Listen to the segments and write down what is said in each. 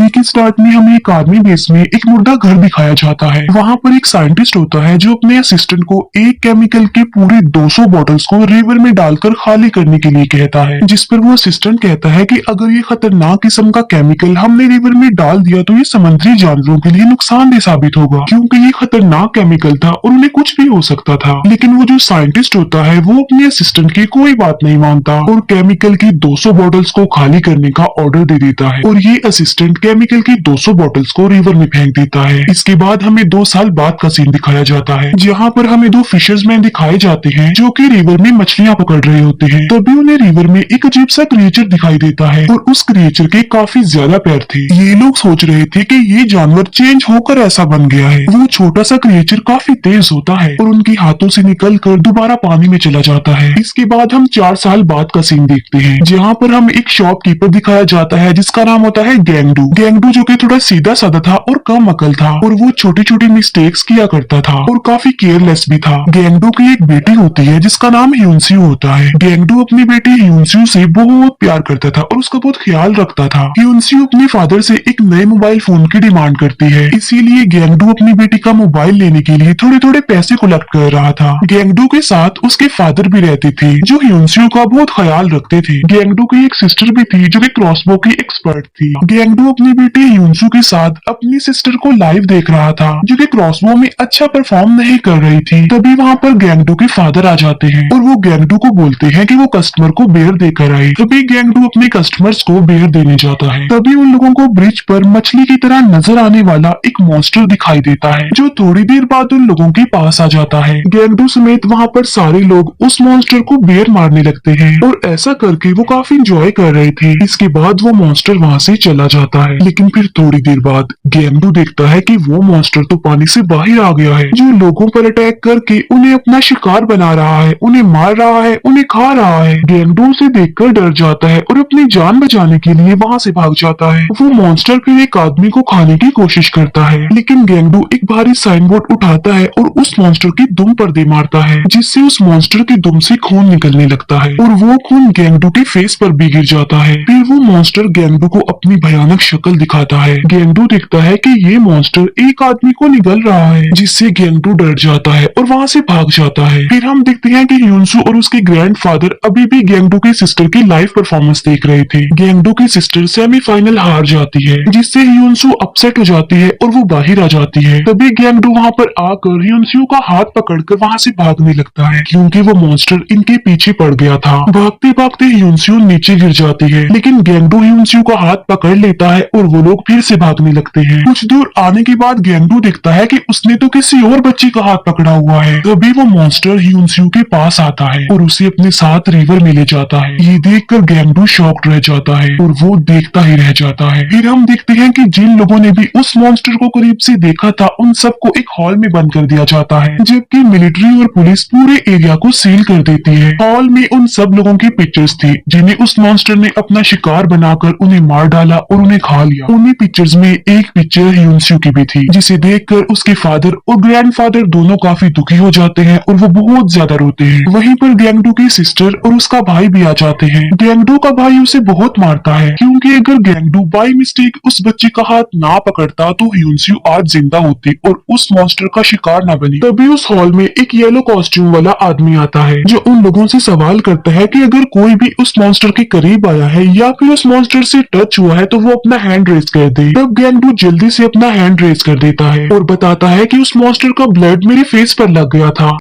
Movie के start में हमें एक आर्मी बेस में एक मुर्दा घर दिखाया जाता है। वहाँ पर एक साइंटिस्ट होता है जो अपने असिस्टेंट को एक केमिकल के पूरे 200 बॉटल्स को रिवर में डालकर खाली करने के लिए कहता है, जिस पर वो असिस्टेंट कहता है कि अगर ये खतरनाक किस्म का केमिकल हमने रिवर में डाल दिया तो ये समुद्री जानवरों के लिए नुकसानदेह साबित होगा, क्योंकि ये खतरनाक केमिकल था और उन्हें कुछ भी हो सकता था। लेकिन वो जो साइंटिस्ट होता है वो अपने असिस्टेंट की कोई बात नहीं मानता और केमिकल की 200 बॉटल्स को खाली करने का ऑर्डर दे देता है और ये असिस्टेंट केमिकल की 200 बॉटल्स को रिवर में फेंक देता है। इसके बाद हमें 2 साल बाद का सीन दिखाया जाता है, जहाँ पर हमें 2 फिशर्समैन दिखाए जाते हैं जो कि रिवर में मछलियां पकड़ रहे होते हैं। तभी उन्हें रिवर में एक अजीब सा क्रिएचर दिखाई देता है और उस क्रिएचर के काफी ज्यादा पैर थे। ये लोग सोच रहे थे कि ये जानवर चेंज होकर ऐसा बन गया है। वो छोटा सा क्रिएचर काफी तेज होता है और उनके हाथों से निकलकर दोबारा पानी में चला जाता है। इसके बाद हम 4 साल बाद का सीन देखते हैं, जहाँ पर हम एक शॉपकीपर दिखाया जाता है जिसका नाम होता है गैंगडू। गैंगडू जो कि थोड़ा सीधा साधा था और कम अकल था और वो छोटी छोटी मिस्टेक्स किया करता था और काफी केयरलेस भी था। गैंगडू की एक बेटी होती है जिसका नाम ह्यूनस्यू होता है। गैंगडू अपनी बेटी ह्यूनस्यू से बहुत प्यार करता था और उसका बहुत ख्याल रखता था। ह्यूनस्यू अपने फादर से एक नए मोबाइल फोन की डिमांड करती है, इसीलिए गैंगडू अपनी बेटी का मोबाइल लेने के लिए थोड़े थोड़े पैसे कलेक्ट कर रहा था। गैंगडू के साथ उसके फादर भी रहते थे जो ह्यूनस्यू का बहुत ख्याल रखते थे। गैंगडू की एक सिस्टर भी थी जो कि क्रॉसबो की एक्सपर्ट थी। गैंगडू अपनी बेटी ह्यूनस्यू के साथ अपनी सिस्टर को लाइव देख रहा था जो कि क्रॉसबो में अच्छा परफॉर्म नहीं कर रही थी। तभी वहाँ पर गैंगडू के फादर आ जाते हैं और वो गैंगडू को बोलते हैं कि वो कस्टमर को बियर देकर आए। तभी गैंगडू अपने कस्टमर्स को बियर देने जाता है। तभी उन लोगों को ब्रिज पर मछली की तरह नजर आने वाला एक मॉन्स्टर दिखाई देता है जो थोड़ी देर बाद उन लोगों के पास आ जाता है। गैंगडू समेत वहाँ पर सारे लोग उस मॉन्स्टर को बियर मारने लगते हैं और ऐसा करके वो काफी इंजॉय कर रहे थे। इसके बाद वो मॉन्स्टर वहाँ से चला जाता है, लेकिन फिर थोड़ी देर बाद गैंगडू देखता है कि वो मॉन्स्टर तो पानी से बाहर आ गया है, जो लोगों पर अटैक करके उन्हें अपना शिकार बना रहा है, उन्हें मार रहा है, उन्हें खा रहा है। गैंगडू उसे देखकर डर जाता है और अपनी जान बचाने के लिए वहाँ से भाग जाता है। वो मॉन्स्टर फिर एक आदमी को खाने की कोशिश करता है, लेकिन गैंगडू एक भारी साइन बोर्ड उठाता है और उस मॉन्स्टर की दुम पर दे मारता है, जिससे उस मॉन्स्टर की दुम से खून निकलने लगता है और वो खून गैंगडू के फेस पर भी गिर जाता है। फिर वो मॉन्स्टर गैंगडू को अपनी भयानक शक्ल दिखाता है। गैंगडू देखता है कि ये मॉन्स्टर एक आदमी को निगल रहा है, जिससे गैंगडू डर जाता है और वहाँ से भाग जाता है। फिर हम देखते हैं कि ह्यूनसू और उसके ग्रैंडफादर अभी भी गैंगडू की सिस्टर की लाइव परफॉर्मेंस देख रहे थे। गैंगडू की सिस्टर सेमीफाइनल हार जाती है, जिससे ह्यूनसू अपसेट हो जाती है और वो बाहर आ जाती है। तभी गैंगडू वहाँ पर आकर ह्यूनसू का हाथ पकड़कर वहाँ से भागने लगता है, क्योंकि वो मॉन्स्टर इनके पीछे पड़ गया था। भागते भागते ह्यूनसू नीचे गिर जाती है, लेकिन गैंगडू ह्यूनसू का हाथ पकड़ लेता है और वो लोग फिर से भागने लगते हैं। कुछ दूर आने के बाद गैंगडू देखता है कि उसने तो किसी और बच्ची का हाथ पकड़ा हुआ है। तभी वो मॉन्स्टर ह्यूनसू के पास आता है और उसे अपने साथ रिवर में ले जाता है। ये देखकर गैंगडू शॉक्ड रह जाता है और वो देखता ही रह जाता है। फिर हम देखते हैं कि जिन लोगों ने भी उस मॉन्स्टर को करीब से देखा था उन सबको एक हॉल में बंद कर दिया जाता है, जबकि मिलिट्री और पुलिस पूरे एरिया को सील कर देती है। हॉल में उन सब लोगों की पिक्चर्स थी जिन्हें उस मॉन्स्टर ने अपना शिकार बनाकर उन्हें मार डाला और उन्हें खा लिया। उन्हीं पिक्चर्स में एक पिक्चर ह्यूनसू की भी थी, जिसे देखकर उसके फादर और ग्रैंडफादर दोनों काफी दुखी हो जाते हैं और वो बहुत ज्यादा रोते हैं। वहीं पर गैंगडू की सिस्टर और उसका भाई भी आ जाते हैं। गैंगडू का भाई उसे बहुत मारता है, क्योंकि अगर गैंगडू बाय मिस्टेक उस बच्चे का हाथ ना पकड़ता तो ह्यूनसू आज जिंदा होती और उस मॉन्स्टर का शिकार ना बनी। तभी उस हॉल में एक येलो कॉस्ट्यूम वाला आदमी आता है जो उन लोगों से सवाल करता है कि अगर कोई भी उस मॉन्स्टर के करीब आया है या फिर उस मॉन्स्टर से टच हुआ है तो वो अपना हैंड रेज कर दे। तब गैंगडू जल्दी से अपना हैंड रेज कर देता है और बताता है कि उस मॉन्स्टर का ब्लड मेरे फेस पर लग गया था।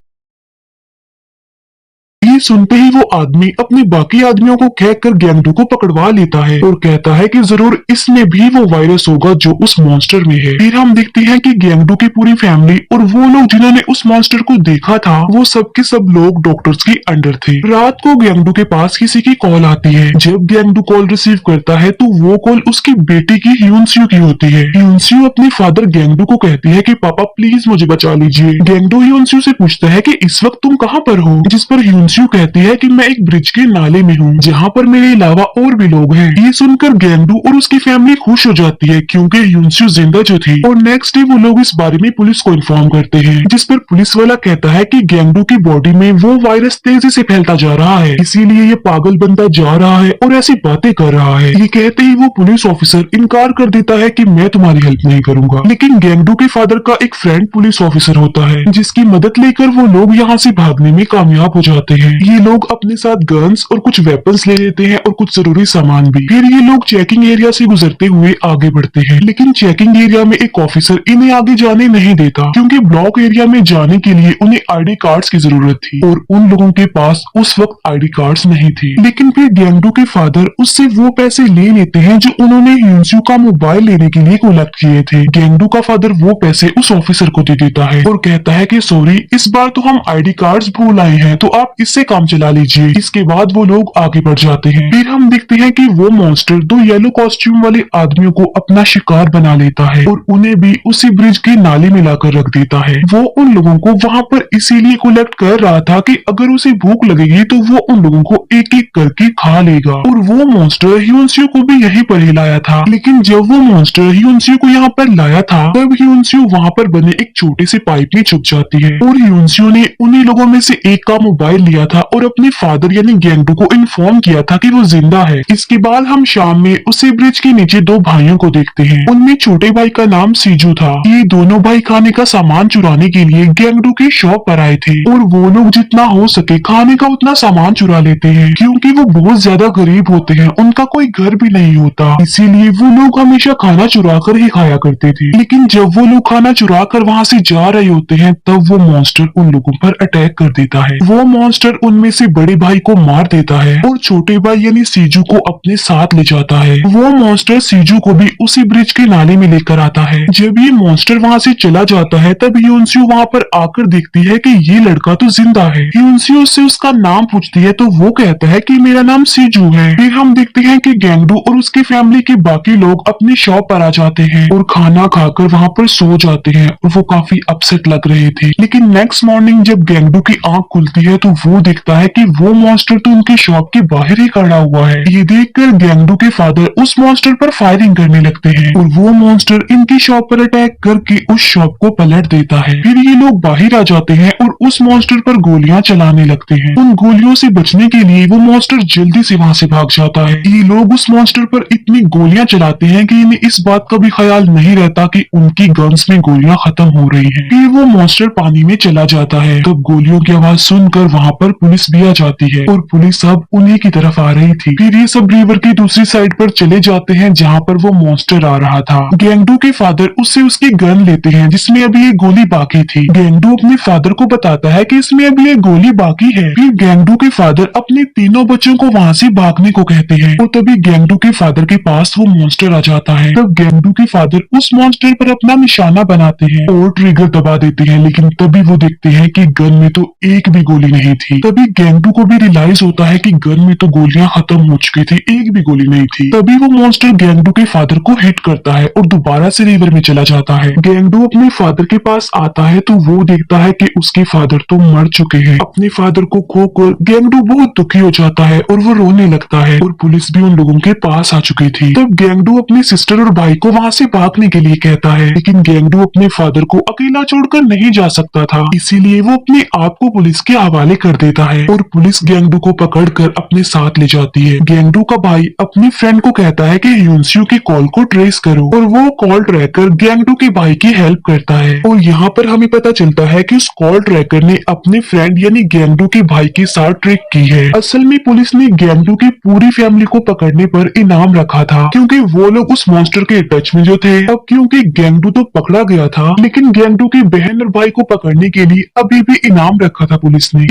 ये सुनते ही वो आदमी अपने बाकी आदमियों को कहकर गैंगडू को पकड़वा लेता है और कहता है कि जरूर इसमें भी वो वायरस होगा जो उस मॉन्स्टर में है। फिर हम देखते हैं कि गैंगडू की पूरी फैमिली और वो लोग जिन्होंने उस मॉन्स्टर को देखा था वो सब के सब लोग डॉक्टर्स के अंडर थे। रात को गैंगडू के पास किसी की कॉल आती है। जब गैंगडू कॉल रिसीव करता है तो वो कॉल उसकी बेटी की ह्यूनसू की होती है। ह्यूनसू अपने फादर गैंगडू को कहती है कि पापा प्लीज मुझे बचा लीजिए। गैंगडू ह्यूनसू से पूछता है कि इस वक्त तुम कहाँ पर हो, जिस पर ह्यूनसू ह्यूनस्यू कहती है कि मैं एक ब्रिज के नाले में हूँ जहाँ पर मेरे अलावा और भी लोग हैं। ये सुनकर गैंगडू और उसकी फैमिली खुश हो जाती है क्योंकि ह्यूनस्यू जिंदा जो थी। और नेक्स्ट डे वो लोग इस बारे में पुलिस को इन्फॉर्म करते हैं, जिस पर पुलिस वाला कहता है कि गैंगडू की बॉडी में वो वायरस तेजी से फैलता जा रहा है, इसीलिए ये पागल बनता जा रहा है और ऐसी बातें कर रहा है। ये कहते ही वो पुलिस ऑफिसर इनकार कर देता है कि मैं तुम्हारी हेल्प नहीं करूंगा। लेकिन गैंगडू के फादर का एक फ्रेंड पुलिस ऑफिसर होता है, जिसकी मदद लेकर वो लोग यहाँ से भागने में कामयाब हो जाते हैं। ये लोग अपने साथ गन्स और कुछ वेपन्स ले लेते हैं और कुछ जरूरी सामान भी। फिर ये लोग चेकिंग एरिया से गुजरते हुए आगे बढ़ते हैं, लेकिन चेकिंग एरिया में एक ऑफिसर इन्हें आगे जाने नहीं देता क्योंकि ब्लॉक एरिया में जाने के लिए उन्हें आईडी कार्ड्स की जरूरत थी और उन लोगों के पास उस वक्त आईडी कार्ड्स नहीं थी। लेकिन फिर गैंगडू के फादर उससे वो पैसे ले लेते हैं जो उन्होंने ह्यूनस्यू का मोबाइल लेने के लिए कलेक्ट किए थे। गैंगडू का फादर वो पैसे उस ऑफिसर को दे देता है और कहता है कि सॉरी, इस बार तो हम आईडी कार्ड्स भूल आए हैं, तो आप इससे काम चला लीजिए। इसके बाद वो लोग आगे बढ़ जाते हैं। फिर हम देखते हैं कि वो मॉन्स्टर दो येलो कॉस्ट्यूम वाले आदमियों को अपना शिकार बना लेता है और उन्हें भी उसी ब्रिज के नाले में लाकर रख देता है। वो उन लोगों को वहाँ पर इसीलिए कलेक्ट कर रहा था कि अगर उसे भूख लगेगी तो वो उन लोगों को एक एक करके खा लेगा। और वो मॉन्स्टर ह्यूनस्यू को भी यहीं पर ही लाया था। लेकिन जब वो मॉन्स्टर ह्यूनस्यू को यहाँ पर लाया था तब ह्यूनस्यू वहाँ पर बने एक छोटे से पाइप में छुप जाती है और ह्यूनस्यू ने उन्हीं लोगों में से एक का मोबाइल लिया था और अपने फादर यानी गैंगडू को इन्फॉर्म किया था कि वो जिंदा है। इसके बाद हम शाम में उसी ब्रिज के नीचे दो भाइयों को देखते हैं। उनमें छोटे भाई का नाम सीजू था। ये दोनों भाई खाने का सामान चुराने के लिए गैंगडू की शॉप पर आए थे और वो लोग जितना हो सके खाने का उतना सामान चुरा लेते हैं क्योंकि वो बहुत ज्यादा गरीब होते हैं, उनका कोई घर भी नहीं होता, इसीलिए वो लोग हमेशा खाना चुरा कर ही खाया करते थे। लेकिन जब वो लोग खाना चुरा कर वहाँ से जा रहे होते हैं तब वो मॉन्स्टर उन लोगों पर अटैक कर देता है। वो मॉन्स्टर उनमें से बड़े भाई को मार देता है और छोटे भाई यानी सीजू को अपने साथ ले जाता है। वो मॉन्स्टर सीजू को भी उसी ब्रिज के नाले में लेकर आता है। जब ये मॉन्स्टर वहाँ से चला जाता है तब ह्यूनस्यू वहाँ पर आकर देखती है कि ये लड़का तो जिंदा है। ह्यूनस्यू उससे उसका नाम पूछती है तो वो कहता है कि मेरा नाम सीजू है। फिर हम देखते हैं कि गैंगडू और उसकी फैमिली के बाकी लोग अपनी शॉप पर आ जाते हैं और खाना खाकर वहाँ पर सो जाते हैं और वो काफी अपसेट लग रहे थे। लेकिन नेक्स्ट मॉर्निंग जब गैंगडू की आंख खुलती है तो वो देखता है कि वो मॉन्स्टर तो उनकी शॉप के बाहर ही खड़ा हुआ है। ये देखकर गैंगडू के फादर उस मॉन्स्टर पर फायरिंग करने लगते हैं और वो मॉन्स्टर इनकी शॉप पर अटैक करके उस शॉप को पलट देता है। फिर ये लोग बाहर आ जाते हैं और उस मॉन्स्टर पर गोलियां चलाने लगते हैं। उन गोलियों से बचने के लिए वो मॉन्स्टर जल्दी से वहाँ से भाग जाता है। ये लोग उस मॉन्स्टर पर इतनी गोलियां चलाते हैं कि इन्हें इस बात का भी ख्याल नहीं रहता कि उनकी गन्स में गोलियां खत्म हो रही हैं। फिर वो मॉन्स्टर पानी में चला जाता है। तब गोलियों की आवाज सुनकर वहाँ पर पुलिस भी आ जाती है और पुलिस अब उन्हीं की तरफ आ रही थी। फिर ये सब रिवर की दूसरी साइड पर चले जाते हैं जहाँ पर वो मॉन्स्टर आ रहा था। गैंगडू के फादर उससे उसकी गन लेते हैं जिसमें अभी एक गोली बाकी थी। गैंगडू अपने फादर को बताता है कि इसमें अभी एक गोली बाकी है। फिर गैंगडू के फादर अपने तीनों बच्चों को वहाँ से भागने को कहते हैं और तभी गैंगडू के फादर के पास वो मॉन्स्टर आ जाता है। तब गैंगडू के फादर उस मॉन्स्टर पर अपना निशाना बनाते हैं और ट्रिगर दबा देते हैं, लेकिन तभी वो देखते हैं कि गन में तो एक भी गोली नहीं थी। तभी गैंगडू को भी रियलाइज होता है कि गन में तो गोलियां खत्म हो चुकी थी, एक भी गोली नहीं थी। तभी वो मॉन्स्टर गैंगडू के फादर को हिट करता है और दोबारा से रिवर में चला जाता है। गैंगडू अपने फादर के पास आता है तो वो देखता है कि उसके फादर तो मर चुके हैं। अपने फादर को खोकर गैंगडू बहुत दुखी हो जाता है और वो रोने लगता है और पुलिस भी उन लोगों के पास आ चुकी थी। तब गैंगडू अपनी सिस्टर और भाई को वहाँ से भागने के लिए कहता है, लेकिन गैंगडू अपने फादर को अकेला छोड़कर नहीं जा सकता था, इसीलिए वो अपने आप को पुलिस के हवाले कर देता है और पुलिस गैंगडू को पकड़कर अपने साथ ले जाती है। गैंगडू का भाई अपने फ्रेंड को कहता है कि ह्यूनस्यू की कॉल को ट्रेस करो और वो कॉल ट्रैकर गैंगडू के भाई की हेल्प करता है। और यहाँ पर हमें पता चलता है कि उस कॉल ट्रैकर ने अपने फ्रेंड यानी गैंगडू के भाई के साथ ट्रिक की है। असल में पुलिस ने गैंगडू की पूरी फैमिली को पकड़ने पर इनाम रखा था क्योंकि वो लोग उस मॉन्स्टर के टच में जो थे। अब क्योंकि गैंगडू तो पकड़ा गया था, लेकिन गैंगडू की बहन और भाई को पकड़ने के लिए अभी भी इनाम रखा था पुलिस ने।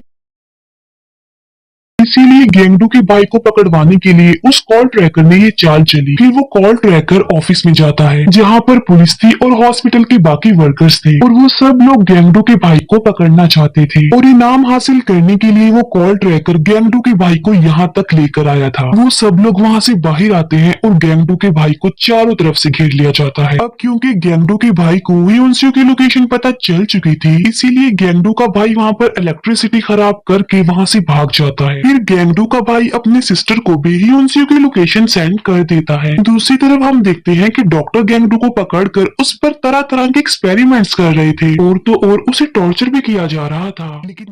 इसीलिए गेंगडू के भाई को पकड़वाने के लिए उस कॉल ट्रैकर ने ये चाल चली। फिर वो कॉल ट्रैकर ऑफिस में जाता है जहाँ पर पुलिस थी और हॉस्पिटल के बाकी वर्कर्स थे और वो सब लोग गेंगडू के भाई को पकड़ना चाहते थे और इनाम हासिल करने के लिए वो कॉल ट्रैकर गेंगडू के भाई को यहाँ तक लेकर आया था। वो सब लोग वहाँ से बाहर आते हैं और गेंगडू के भाई को चारों तरफ से घेर लिया जाता है। अब क्योंकि गेंगडू के भाई को ह्योन्सू की लोकेशन पता चल चुकी थी, इसीलिए गेंगडू का भाई वहाँ पर इलेक्ट्रिसिटी खराब करके वहाँ से भाग जाता है। फिर गेंगडू का भाई अपने सिस्टर को भी ह्योन्सू की लोकेशन सेंड कर देता है। दूसरी तरफ हम देखते हैं कि डॉक्टर गेंगडू को पकड़कर उस पर तरह तरह के एक्सपेरिमेंट्स कर रहे थे और तो और उसे टॉर्चर भी किया जा रहा था। लेकिन